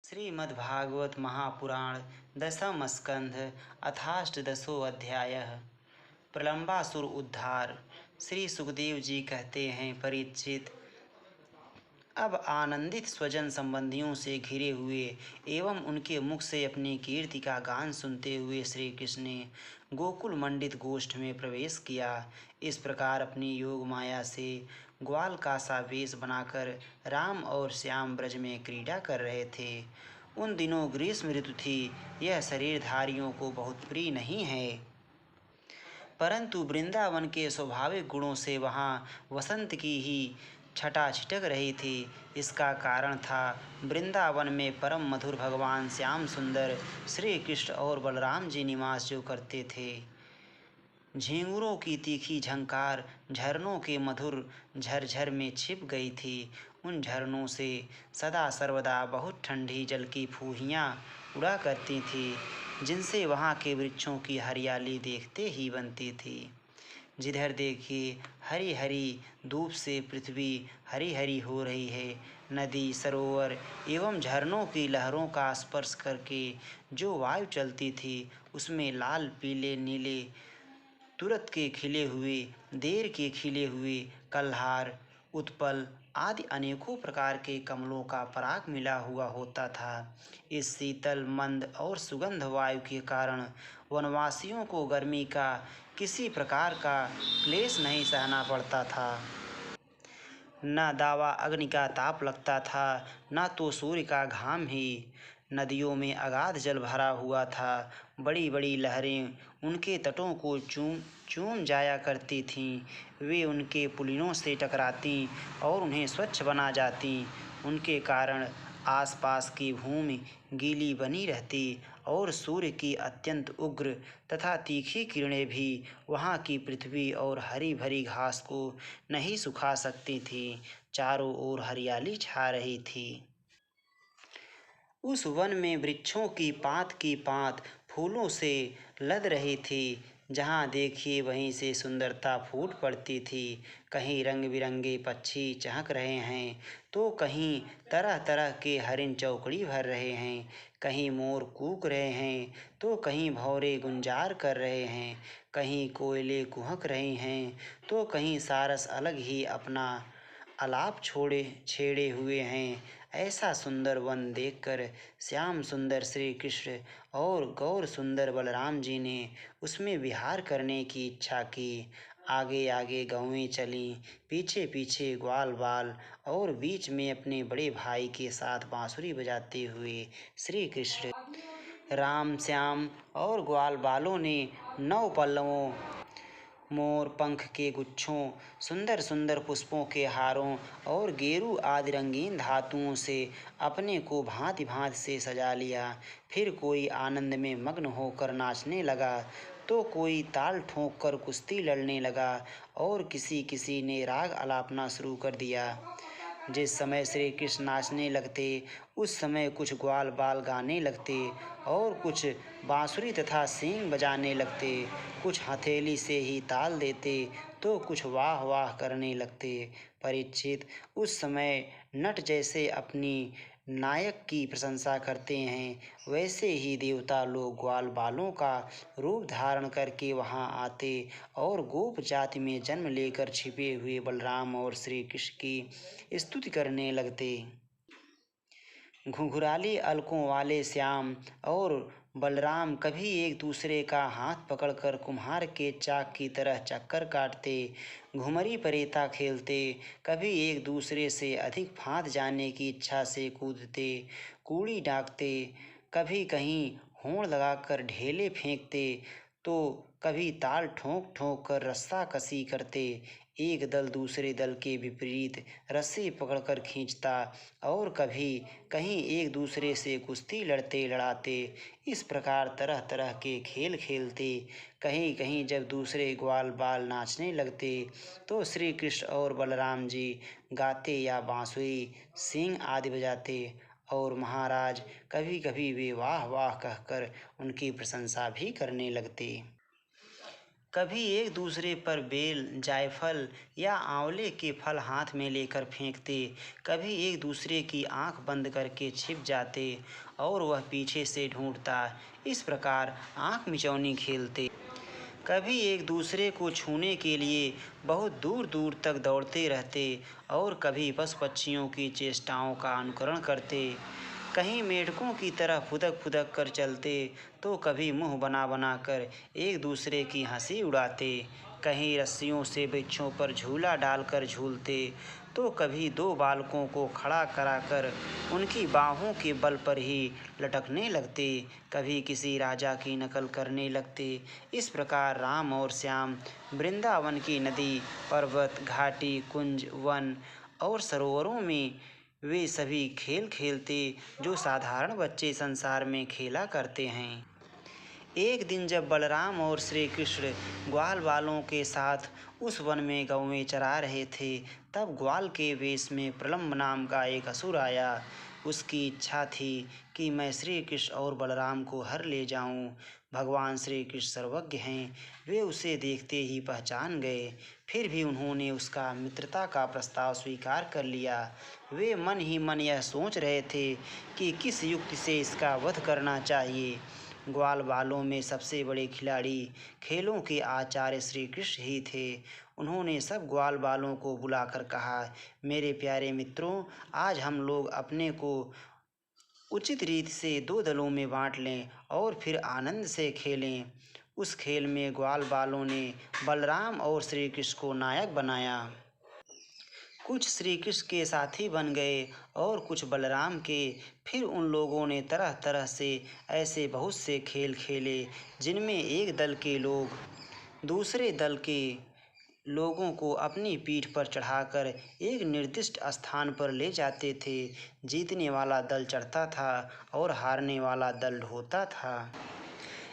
श्रीमद्भागवत महापुराण दशम स्कंध अथाष्टदशो अध्याय प्रलंबासुर उद्धार। श्री सुखदेव जी कहते हैं, परीक्षित, अब आनंदित स्वजन संबंधियों से घिरे हुए एवं उनके मुख से अपनी कीर्ति का गान सुनते हुए श्री कृष्ण ने गोकुल मंडित गोष्ठ में प्रवेश किया। इस प्रकार अपनी योग माया से ग्वाल का सा वेश बनाकर राम और श्याम ब्रज में क्रीड़ा कर रहे थे। उन दिनों ग्रीष्म ऋतु थी। यह शरीरधारियों को बहुत प्रिय नहीं है, परंतु वृंदावन के स्वाभाविक गुणों से वहाँ वसंत की ही छटा छिटक रही थी। इसका कारण था वृंदावन में परम मधुर भगवान श्याम सुंदर श्री कृष्ण और बलराम जी निवास जो करते थे। झींगुरों की तीखी झंकार झरनों के मधुर झरझर में छिप गई थी। उन झरनों से सदा सर्वदा बहुत ठंडी जल की फूहियाँ उड़ा करती थी, जिनसे वहाँ के वृक्षों की हरियाली देखते ही बनती थी। जिधर देखिए हरी हरी धूप से पृथ्वी हरी हरी हो रही है। नदी, सरोवर एवं झरनों की लहरों का स्पर्श करके जो वायु चलती थी, उसमें लाल, पीले, नीले, तुरत के खिले हुए, देर के खिले हुए कल्हार, उत्पल आदि अनेकों प्रकार के कमलों का पराग मिला हुआ होता था। इस शीतल, मंद और सुगंध वायु के कारण वनवासियों को गर्मी का किसी प्रकार का क्लेश नहीं सहना पड़ता था। न दावा अग्नि का ताप लगता था, न तो सूर्य का घाम ही। नदियों में अगाध जल भरा हुआ था। बड़ी बड़ी लहरें उनके तटों को चूम चूम जाया करती थीं। वे उनके पुलिनों से टकराती और उन्हें स्वच्छ बना जाती। उनके कारण आसपास की भूमि गीली बनी रहती और सूर्य की अत्यंत उग्र तथा तीखी किरणें भी वहाँ की पृथ्वी और हरी भरी घास को नहीं सुखा सकती थी। चारों ओर हरियाली छा रही थी। उस वन में वृक्षों की पात फूलों से लद रही थी। जहाँ देखिए वहीं से सुंदरता फूट पड़ती थी। कहीं रंग बिरंगे पक्षी चहक रहे हैं, तो कहीं तरह तरह के हरिण चौकड़ी भर रहे हैं। कहीं मोर कूक रहे हैं, तो कहीं भौरे गुंजार कर रहे हैं। कहीं कोयले कुहक रहे हैं, तो कहीं सारस अलग ही अपना आलाप छेड़े हुए हैं। ऐसा सुंदर वन देखकर श्याम सुंदर श्री कृष्ण और गौर सुंदर बलराम जी ने उसमें विहार करने की इच्छा की। आगे आगे गौएं चलीं, पीछे पीछे ग्वाल बाल और बीच में अपने बड़े भाई के साथ बांसुरी बजाते हुए श्री कृष्ण। राम, श्याम और ग्वाल बालों ने 9 पल्लवों, मोर पंख के गुच्छों, सुंदर सुंदर पुष्पों के हारों और गेरू आदि रंगीन धातुओं से अपने को भांति भांति से सजा लिया। फिर कोई आनंद में मग्न होकर नाचने लगा, तो कोई ताल ठोंक कर कुश्ती लड़ने लगा और किसी किसी ने राग आलापना शुरू कर दिया। जिस समय श्री कृष्ण नाचने लगते, उस समय कुछ ग्वाल बाल गाने लगते और कुछ बांसुरी तथा सींग बजाने लगते। कुछ हथेली से ही ताल देते, तो कुछ वाह वाह करने लगते। परीक्षित, उस समय नट जैसे अपनी नायक की प्रशंसा करते हैं, वैसे ही देवता लोग ग्वाल बालों का रूप धारण करके वहां आते और गोप जाति में जन्म लेकर छिपे हुए बलराम और श्री कृष्ण की स्तुति करने लगते। घुंघराली अलकों वाले श्याम और बलराम कभी एक दूसरे का हाथ पकड़कर कुम्हार के चाक की तरह चक्कर काटते, घुमरी परेता खेलते, कभी एक दूसरे से अधिक फांद जाने की इच्छा से कूदते, कूड़ी डांकते, कभी कहीं होड़ लगाकर ढेले फेंकते, तो कभी ताल ठोंक ठोंक कर रस्सा कसी करते। एक दल दूसरे दल के विपरीत रस्सी पकड़कर खींचता और कभी कहीं एक दूसरे से कुश्ती लड़ते लड़ाते इस प्रकार तरह तरह के खेल खेलते। कहीं कहीं जब दूसरे ग्वाल बाल नाचने लगते, तो श्री कृष्ण और बलराम जी गाते या बांसुरी, सींग आदि बजाते और महाराज कभी कभी वे वाह वाह कहकर उनकी प्रशंसा भी करने लगते। कभी एक दूसरे पर बेल, जायफल या आंवले के फल हाथ में लेकर फेंकते, कभी एक दूसरे की आंख बंद करके छिप जाते और वह पीछे से ढूंढता। इस प्रकार आंख मिचौनी खेलते। कभी एक दूसरे को छूने के लिए बहुत दूर दूर तक दौड़ते रहते और कभी पशु पक्षियों की चेष्टाओं का अनुकरण करते। कहीं मेढकों की तरह फुदक फुदक कर चलते तो कभी मुंह बना बना कर एक दूसरे की हंसी उड़ाते। कहीं रस्सियों से वृक्षों पर झूला डालकर झूलते तो कभी दो बालकों को खड़ा कराकर उनकी बाहों के बल पर ही लटकने लगते, कभी किसी राजा की नकल करने लगते। इस प्रकार राम और श्याम वृंदावन की नदी, पर्वत, घाटी, कुंज, वन और सरोवरों में वे सभी खेल खेलते जो साधारण बच्चे संसार में खेला करते हैं। एक दिन जब बलराम और श्री कृष्ण ग्वाल बालों के साथ उस वन में गौवें चरा रहे थे, तब ग्वाल के वेश में प्रलम्ब नाम का एक असुर आया। उसकी इच्छा थी कि मैं श्री कृष्ण और बलराम को हर ले जाऊं। भगवान श्री कृष्ण सर्वज्ञ हैं, वे उसे देखते ही पहचान गए। फिर भी उन्होंने उसका मित्रता का प्रस्ताव स्वीकार कर लिया। वे मन ही मन यह सोच रहे थे कि किस युक्ति से इसका वध करना चाहिए। ग्वाल बालों में सबसे बड़े खिलाड़ी, खेलों के आचार्य श्री कृष्ण ही थे। उन्होंने सब ग्वाल बालों को बुलाकर कहा, मेरे प्यारे मित्रों, आज हम लोग अपने को उचित रीति से दो दलों में बांट लें और फिर आनंद से खेलें। उस खेल में ग्वाल बालों ने बलराम और श्री कृष्ण को नायक बनाया। कुछ श्री कृष्ण के साथी बन गए और कुछ बलराम के। फिर उन लोगों ने तरह तरह से ऐसे बहुत से खेल खेले जिनमें एक दल के लोग दूसरे दल के लोगों को अपनी पीठ पर चढ़ाकर एक निर्दिष्ट स्थान पर ले जाते थे। जीतने वाला दल चढ़ता था और हारने वाला दल ढोता था।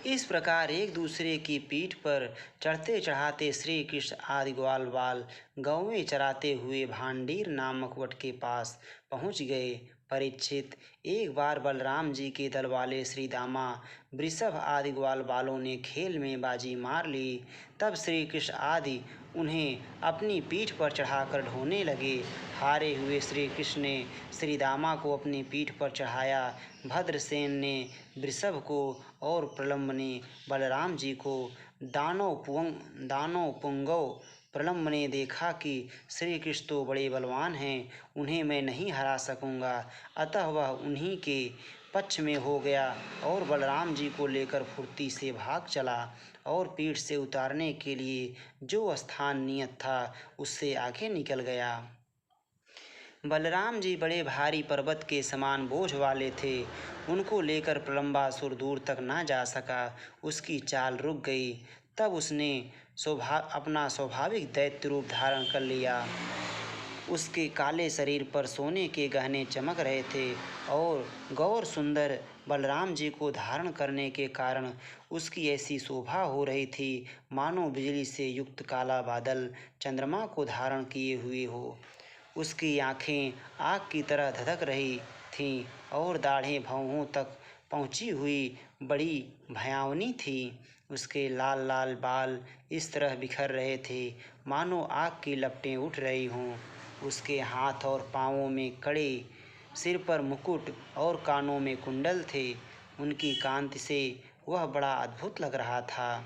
इस प्रकार एक दूसरे की पीठ पर चढ़ते चढ़ाते श्री कृष्ण आदि ग्वाल बाल गौवें चराते हुए भांडीर नामक वट के पास पहुँच गए। परीक्षित, एक बार बलराम जी के दल वाले श्री दामा, वृषभ आदि ग्वाल बालों ने खेल में बाजी मार ली। तब श्री कृष्ण आदि उन्हें अपनी पीठ पर चढ़ाकर ढोने लगे। हारे हुए श्री कृष्ण ने श्री दामा को अपनी पीठ पर चढ़ाया, भद्रसेन ने वृषभ को और प्रलम्ब ने बलराम जी को। दानव पुंगव प्रलम्ब ने देखा कि श्री कृष्ण तो बड़े बलवान हैं, उन्हें मैं नहीं हरा सकूंगा, अतः वह उन्हीं के पक्ष में हो गया और बलराम जी को लेकर फुर्ती से भाग चला और पीठ से उतारने के लिए जो स्थान नियत था उससे आगे निकल गया। बलराम जी बड़े भारी पर्वत के समान बोझ वाले थे, उनको लेकर प्रलम्बासुर दूर तक ना जा सका। उसकी चाल रुक गई। तब उसने अपना स्वाभाविक दैत्य रूप धारण कर लिया। उसके काले शरीर पर सोने के गहने चमक रहे थे और गौर सुंदर बलराम जी को धारण करने के कारण उसकी ऐसी शोभा हो रही थी मानो बिजली से युक्त काला बादल चंद्रमा को धारण किए हुए हो। उसकी आँखें आग की तरह धधक रही थीं और दाढ़ें भौहों तक पहुँची हुई बड़ी भयावनी थी। उसके लाल लाल बाल इस तरह बिखर रहे थे मानो आग की लपटें उठ रही हों। उसके हाथ और पाँवों में कड़े, सिर पर मुकुट और कानों में कुंडल थे। उनकी कांति से वह बड़ा अद्भुत लग रहा था।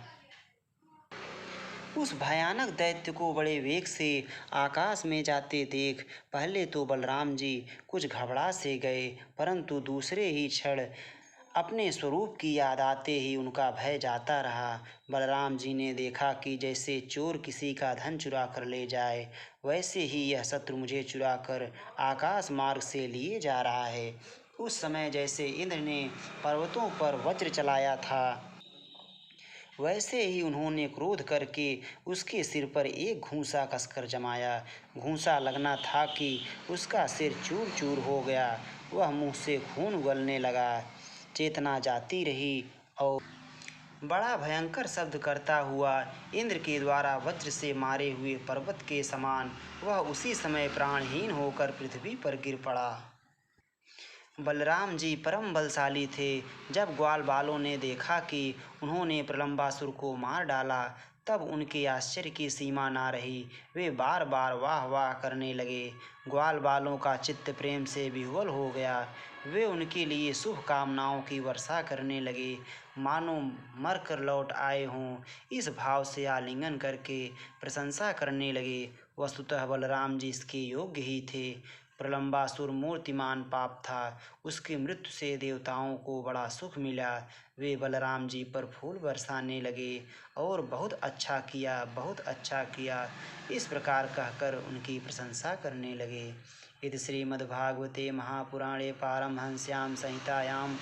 उस भयानक दैत्य को बड़े वेग से आकाश में जाते देख पहले तो बलराम जी कुछ घबरा से गए, परंतु दूसरे ही क्षण अपने स्वरूप की याद आते ही उनका भय जाता रहा। बलराम जी ने देखा कि जैसे चोर किसी का धन चुरा कर ले जाए, वैसे ही यह शत्रु मुझे चुरा कर आकाश मार्ग से लिए जा रहा है। उस समय जैसे इंद्र ने पर्वतों पर वज्र चलाया था, वैसे ही उन्होंने क्रोध करके उसके सिर पर एक घूंसा कसकर जमाया। घूंसा लगना था कि उसका सिर चूर चूर हो गया। वह मुंह से खून उगलने लगा। चेतना जाती रही और बड़ा भयंकर शब्द करता हुआ इंद्र के द्वारा वज्र से मारे हुए पर्वत के समान वह उसी समय प्राणहीन होकर पृथ्वी पर गिर पड़ा। बलराम जी परम बलशाली थे। जब ग्वाल बालों ने देखा कि उन्होंने प्रलम्बासुर को मार डाला, तब उनके आश्चर्य की सीमा ना रही। वे बार बार वाह वाह करने लगे। ग्वाल बालों का चित्त प्रेम से विह्वल हो गया। वे उनके लिए शुभकामनाओं की वर्षा करने लगे, मानो मर कर लौट आए हों। इस भाव से आलिंगन करके प्रशंसा करने लगे। वस्तुतः बलराम जी इसके योग्य ही थे। प्रलंबासुर मूर्तिमान पाप था। उसकी मृत्यु से देवताओं को बड़ा सुख मिला। वे बलराम जी पर फूल बरसाने लगे और बहुत अच्छा किया, बहुत अच्छा किया, इस प्रकार कहकर उनकी प्रशंसा करने लगे। इति श्रीमद्भागवते महापुराणे पारमहंस्यां संहितायां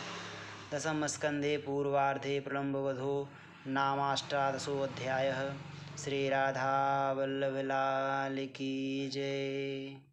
दशमस्कन्धे पूर्वार्धे प्रलम्बवधो नामाष्टादशोऽध्यायः। श्री राधा वल्लभ लाल की जय।